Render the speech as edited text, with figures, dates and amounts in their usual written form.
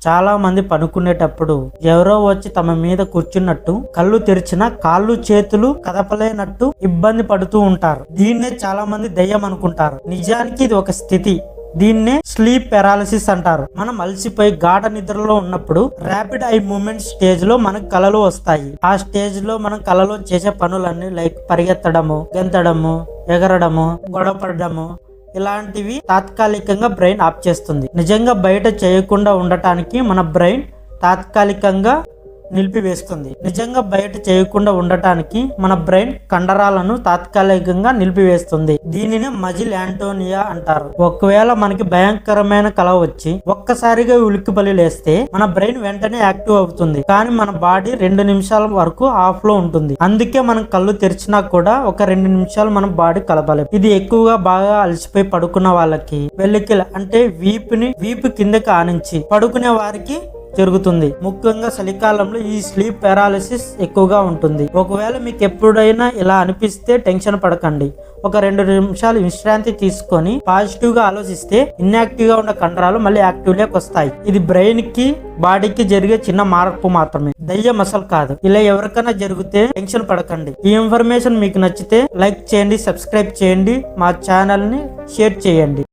చాలా మంది పనుకునేటప్పుడు ఎవరో వచ్చి తమ మీద కూర్చున్నట్టు, కళ్ళు తెరిచిన కాళ్ళు చేతులు కదపలేనట్టు ఇబ్బంది పడుతూ ఉంటారు. దీన్నే చాలా మంది దయ్యం అనుకుంటారు. నిజానికి ఇది ఒక స్థితి. దీన్నే స్లీప్ పెరాలసిస్ అంటారు. మనం అలసిపోయి గాఢ నిద్రలో ఉన్నప్పుడు ర్యాపిడ్ ఐ మూమెంట్ స్టేజ్ లో మనకు కలలు వస్తాయి. ఆ స్టేజ్ లో మనం కలలో చేసే పనులన్నీ లైక్ పరిగెత్తడము, గెంతడము, ఎగరడము, గొడవపడము ఇలాంటివి తాత్కాలికంగా బ్రెయిన్ ఆఫ్ చేస్తుంది. నిజంగా బయట చేయకుండా ఉండటానికి మన బ్రెయిన్ తాత్కాలికంగా నిలిపివేస్తుంది. నిజంగా బయట చేయకుండా ఉండటానికి మన బ్రెయిన్ కండరాలను తాత్కాలికంగా నిలిపివేస్తుంది. దీనిని మజిల్ యాంటోనియా అంటారు. ఒకవేళ మనకి భయంకరమైన కల వచ్చి ఒక్కసారిగా ఉలిక్కిపల్లి లేస్తే మన బ్రెయిన్ వెంటనే యాక్టివ్ అవుతుంది. కానీ మన బాడీ 2 నిమిషాల వరకు ఆఫ్ లో ఉంటుంది. అందుకే మనం కళ్ళు తెరిచినా కూడా ఒక 2 నిమిషాలు మనం బాడీ కలపలేం. ఇది ఎక్కువగా బాగా అలసిపోయి పడుకున్న వాళ్ళకి, వెల్లికిల అంటే వీపు కిందకి ఆనించి పడుకునే వారికి జరుగుతుంది. ముఖ్యంగా చలికాలంలో ఈ స్లీప్ పారాలిసిస్ ఎక్కువగా ఉంటుంది. ఒకవేళ మీకు ఎప్పుడైనా ఇలా అనిపిస్తే టెన్షన్ పడకండి. ఒక 2 నిమిషాలు విశ్రాంతి తీసుకొని పాజిటివ్ గా ఆలోచిస్తే ఇన్యాక్టివ్ గా ఉన్న కండరాలు మళ్ళీ యాక్టివ్ లోకి వస్తాయి. ఇది బ్రెయిన్ కి బాడీకి జరిగే చిన్న మార్పు మాత్రమే, దయ్యం అసలు కాదు. ఇలా ఎవరికైనా జరిగితే టెన్షన్ పడకండి. ఈ ఇన్ఫర్మేషన్ మీకు నచ్చితే లైక్ చేయండి, సబ్స్క్రైబ్ చేయండి, మా ఛానల్ ని షేర్ చేయండి.